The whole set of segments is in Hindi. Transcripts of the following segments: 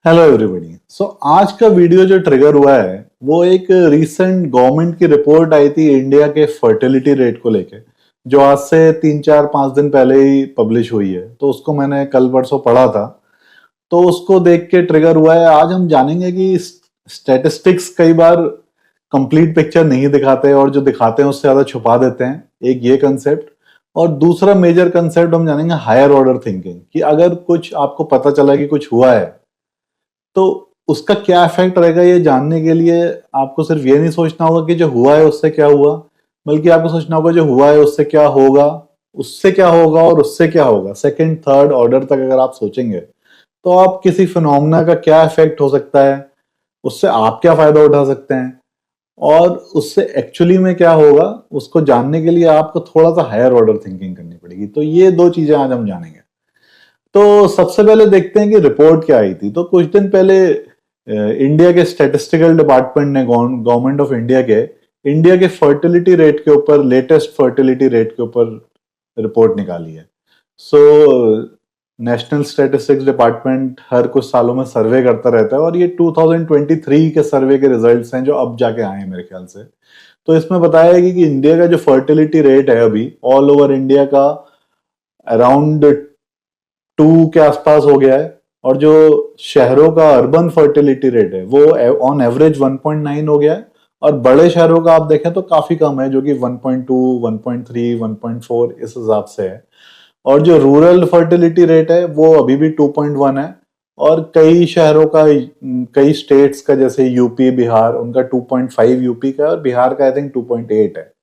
Hello everybody. सो आज का वीडियो जो ट्रिगर हुआ है वो एक रीसेंट गवर्नमेंट की रिपोर्ट आई थी इंडिया के फर्टिलिटी रेट को लेके, जो आज से 3 4 5 दिन पहले ही पब्लिश हुई है। तो उसको मैंने कल परसों पढ़ा था, तो उसको देख के ट्रिगर हुआ है। आज हम जानेंगे कि स्टैटिस्टिक्स कई बार कंप्लीट पिक्चर नहीं दिखाते और जो दिखाते हैं उससे ज्यादा छुपा देते हैं, एक ये कंसेप्ट। और दूसरा मेजर कंसेप्ट हम जानेंगे हायर ऑर्डर थिंकिंग, कि अगर कुछ आपको पता चला कि कुछ हुआ है तो उसका क्या इफेक्ट रहेगा, ये जानने के लिए आपको सिर्फ ये नहीं सोचना होगा कि जो हुआ है उससे क्या हुआ, बल्कि आपको सोचना होगा जो हुआ है उससे क्या होगा, उससे क्या होगा और उससे क्या होगा। सेकंड थर्ड ऑर्डर तक अगर आप सोचेंगे तो आप किसी फिनोमेना का क्या इफेक्ट हो सकता है, उससे आप क्या फायदा उठा सकते हैं और उससे एक्चुअली में क्या होगा, उसको जानने के लिए आपको थोड़ा सा हायर ऑर्डर थिंकिंग करनी पड़ेगी। तो ये दो चीजें आज हम जानेंगे। तो सबसे पहले देखते हैं कि रिपोर्ट क्या आई थी। तो कुछ दिन पहले इंडिया के स्टैटिस्टिकल डिपार्टमेंट ने गवर्नमेंट ऑफ इंडिया के फर्टिलिटी रेट के ऊपर, लेटेस्ट फर्टिलिटी रेट के ऊपर रिपोर्ट निकाली है। सो नेशनल स्टैटिस्टिक्स डिपार्टमेंट हर कुछ सालों में सर्वे करता रहता है और ये 2023 के सर्वे के रिजल्ट्स हैं जो अब जाके आए हैं मेरे ख्याल से। तो इसमें बताया है कि इंडिया का जो फर्टिलिटी रेट है अभी ऑल ओवर इंडिया का अराउंड 2 के आसपास हो गया है, और जो शहरों का अर्बन फर्टिलिटी रेट है वो ऑन एवरेज 1.9 हो गया है, और बड़े शहरों का आप देखें तो काफी कम है, जो कि 1.2, 1.3, 1.4 इस हिसाब से है। और जो रूरल फर्टिलिटी रेट है वो अभी भी 2.1 है, और कई शहरों का, कई स्टेट्स का जैसे यूपी बिहार, उनका 2.5 यूपी का, और बिहार का आई थिंक 2.8 है।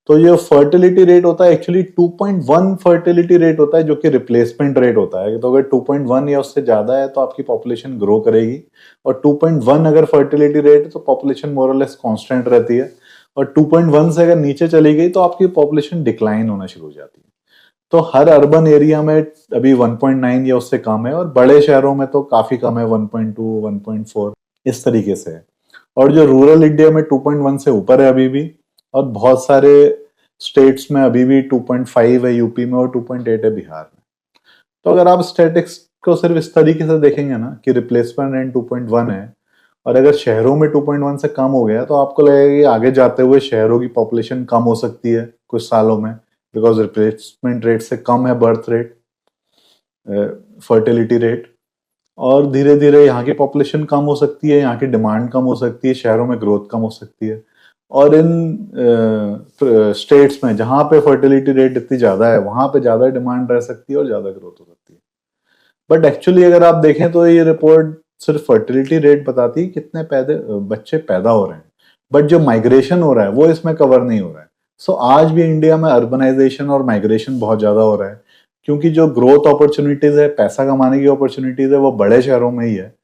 तो ये फर्टिलिटी रेट होता है एक्चुअली 2.1 फर्टिलिटी रेट होता है, जो कि रिप्लेसमेंट रेट होता है। तो अगर 2.1 या उससे ज्यादा है तो आपकी पॉपुलेशन ग्रो करेगी, और 2.1 अगर फर्टिलिटी रेट है तो पॉपुलेशन मोर और लेस कांस्टेंट रहती है, और 2.1 से अगर नीचे चली गई तो आपकी पॉपुलेशन डिक्लाइन होना शुरू हो जाती है। तो हर अर्बन एरिया में अभी 1.9 या उससे कम है, और बड़े शहरों में तो काफी कम है, 1.2, 1.4 इस तरीके से है। और जो रूरल इंडिया में 2.1 से ऊपर है अभी भी, और बहुत सारे स्टेट्स में अभी भी 2.5 है यूपी में, और 2.8 है बिहार में। तो अगर आप स्टैटिस्टिक्स को सिर्फ इस तरीके से देखेंगे ना कि रिप्लेसमेंट रेट 2.1 है, और अगर शहरों में 2.1 से कम हो गया तो आपको लगेगा कि आगे जाते हुए शहरों की पॉपुलेशन कम हो सकती है कुछ सालों में, बिकॉज रिप्लेसमेंट रेट से कम है बर्थ रेट, फर्टिलिटी रेट, और धीरे धीरे यहाँ की पॉपुलेशन कम हो सकती है, यहाँ की डिमांड कम हो सकती है, शहरों में ग्रोथ कम हो सकती है। और इन स्टेट्स में जहां पे फर्टिलिटी रेट इतनी ज्यादा है वहां पे ज्यादा डिमांड रह सकती है और ज्यादा ग्रोथ हो सकती है। बट एक्चुअली अगर आप देखें तो ये रिपोर्ट सिर्फ फर्टिलिटी रेट बताती है कितने बच्चे पैदा हो रहे हैं, बट जो माइग्रेशन हो रहा है वो इसमें कवर नहीं हो रहा है। सो आज भी इंडिया में अर्बनाइजेशन और माइग्रेशन बहुत ज्यादा हो रहा है, क्योंकि जो ग्रोथ अपॉर्चुनिटीज है, पैसा कमाने की अपॉर्चुनिटीज है, वो बड़े शहरों में ही है।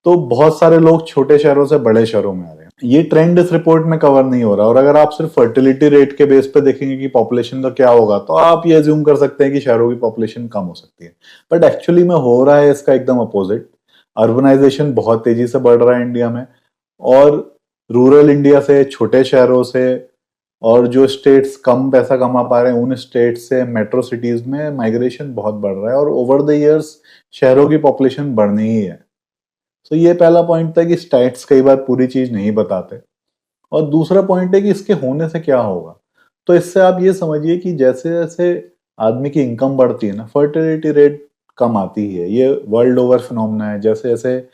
तो बहुत सारे लोग छोटे शहरों से बड़े शहरों में आ रहे हैं। ये ट्रेंड इस रिपोर्ट में कवर नहीं हो रहा। और अगर आप सिर्फ फर्टिलिटी रेट के बेस पे देखेंगे कि पॉपुलेशन का क्या होगा, तो आप ये अज्यूम कर सकते हैं कि शहरों की पॉपुलेशन कम हो सकती है, बट एक्चुअली में हो रहा है इसका एकदम अपोजिट। अर्बनाइजेशन बहुत तेजी से बढ़ रहा है इंडिया में, और रूरल इंडिया से, छोटे शहरों से, और जो स्टेट्स कम पैसा कमा पा रहे हैं उन स्टेट से मेट्रो सिटीज में माइग्रेशन बहुत बढ़ रहा है, और ओवर द इयर्स शहरों की पॉपुलेशन बढ़नी ही है। तो ये पहला पॉइंट था कि स्टैट्स कई बार पूरी चीज नहीं बताते। और दूसरा पॉइंट है कि इसके होने से क्या होगा। तो इससे आप ये समझिए कि जैसे जैसे आदमी की इनकम बढ़ती है ना, फर्टिलिटी रेट कम आती ही है। ये वर्ल्ड ओवर फिनोमेना है। जैसे जैसे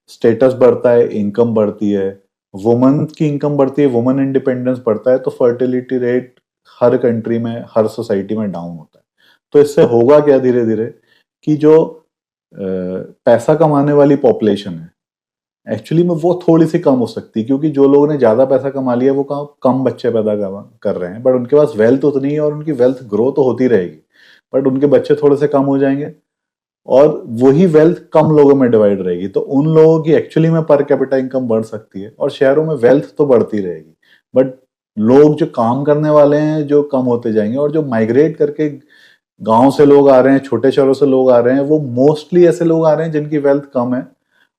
स्टेटस बढ़ता है, इनकम बढ़ती है, वुमन की इनकम बढ़ती है, वुमन इंडिपेंडेंस बढ़ता है, तो फर्टिलिटी रेट हर कंट्री में, हर सोसाइटी में डाउन होता है। तो इससे होगा क्या धीरे धीरे, कि जो पैसा कमाने वाली पॉपुलेशन है एक्चुअली में वो थोड़ी सी कम हो सकती है, क्योंकि जो लोगों ने ज्यादा पैसा कमा लिया वो कम बच्चे पैदा कर रहे हैं, बट उनके पास वेल्थ उतनी है और उनकी वेल्थ ग्रो तो होती रहेगी, बट उनके बच्चे थोड़े से कम हो जाएंगे, और वही वेल्थ कम लोगों में डिवाइड रहेगी। तो उन लोगों की एक्चुअली में पर कैपिटा इनकम बढ़ सकती है, और शहरों में वेल्थ तो बढ़ती रहेगी, बट लोग जो काम करने वाले हैं जो कम होते जाएंगे। और जो माइग्रेट करके गांव से लोग आ रहे हैं, छोटे शहरों से लोग आ रहे हैं, वो मोस्टली ऐसे लोग आ रहे हैं जिनकी वेल्थ कम है,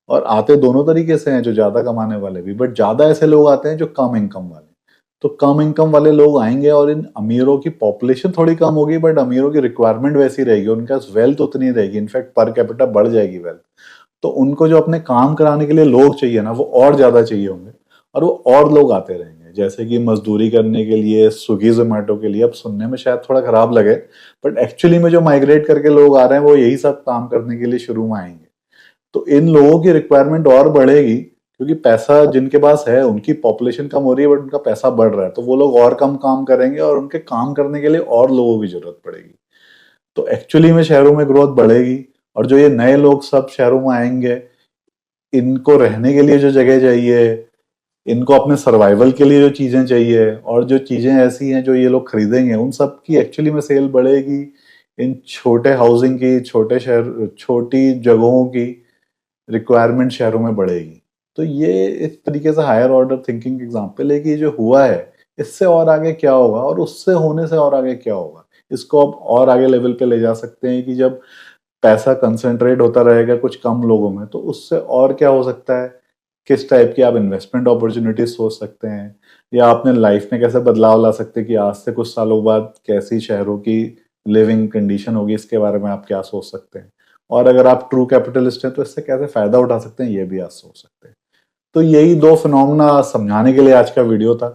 और आते दोनों तरीके से हैं, जो ज्यादा कमाने वाले भी, बट ज्यादा ऐसे लोग आते हैं जो कम इनकम वाले। तो कम इनकम वाले लोग आएंगे, और इन अमीरों की पॉपुलेशन थोड़ी कम होगी, बट अमीरों की रिक्वायरमेंट वैसी रहेगी, उनके पास वेल्थ उतनी रहेगी, इनफैक्ट पर कैपिटा बढ़ जाएगी वेल्थ। तो उनको जो अपने काम कराने के लिए लोग चाहिए ना, वो और ज्यादा चाहिए होंगे, और वो और लोग आते रहेंगे। जैसे कि मजदूरी करने के लिए स्विगी जोमेटो के लिए, अब सुनने में शायद थोड़ा खराब लगे, बट एक्चुअली में जो माइग्रेट करके लोग आ रहे हैं वो यही सब काम करने के लिए शुरू में आएंगे। तो इन लोगों की रिक्वायरमेंट और बढ़ेगी, क्योंकि पैसा जिनके पास है, उनकी पॉपुलेशन कम हो रही है बट उनका पैसा बढ़ रहा है, तो वो लोग और कम काम करेंगे और उनके काम करने के लिए और लोगों की जरूरत पड़ेगी। तो एक्चुअली में शहरों में ग्रोथ बढ़ेगी, और जो ये नए लोग सब शहरों में आएंगे, इनको रहने के लिए जो जगह चाहिए, इनको अपने सर्वाइवल के लिए जो चीजें चाहिए, और जो चीजें ऐसी हैं जो ये लोग खरीदेंगे, उन सब की एक्चुअली में सेल बढ़ेगी। इन छोटे हाउसिंग की, छोटे शहर, छोटी जगहों की रिक्वायरमेंट शहरों में बढ़ेगी। तो ये एक तरीके से हायर ऑर्डर थिंकिंग एग्जांपल है कि जो हुआ है इससे और आगे क्या होगा, और उससे होने से और आगे क्या होगा। इसको आप और आगे लेवल पे ले जा सकते हैं कि जब पैसा कंसंट्रेट होता रहेगा कुछ कम लोगों में, तो उससे और क्या हो सकता है, किस टाइप की आप इन्वेस्टमेंट अपॉर्चुनिटीज सोच सकते हैं, या अपने लाइफ में कैसे बदलाव ला सकते हैं कि आज से कुछ सालों बाद कैसी शहरों की लिविंग कंडीशन होगी, इसके बारे में आप क्या सोच सकते हैं। और अगर आप ट्रू कैपिटलिस्ट हैं तो इससे कैसे फायदा उठा सकते हैं, ये भी आप सोच सकते हैं। तो यही दो फिनोमेना समझाने के लिए आज का वीडियो था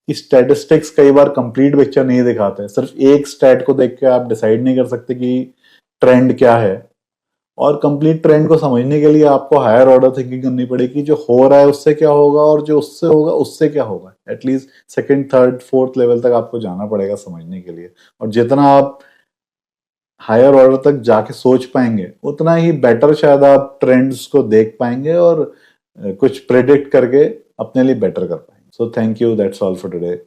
कि स्टैटिस्टिक्स कई बार कंप्लीट पिक्चर नहीं दिखाते। सिर्फ एक स्टैट को देख के आप डिसाइड नहीं कर सकते कि ट्रेंड क्या है, और कंप्लीट ट्रेंड को समझने के लिए आपको हायर ऑर्डर थिंकिंग करनी पड़ेगी। जो हो रहा है उससे क्या होगा, और जो उससे होगा उससे क्या होगा। At least second, third, fourth level तक आपको जाना पड़ेगा समझने के लिए। और जितना आप हायर ऑर्डर तक जाके सोच पाएंगे, उतना ही बेटर शायद आप ट्रेंड्स को देख पाएंगे और कुछ प्रेडिक्ट करके अपने लिए बेटर कर पाएंगे। So thank you, that's all for today.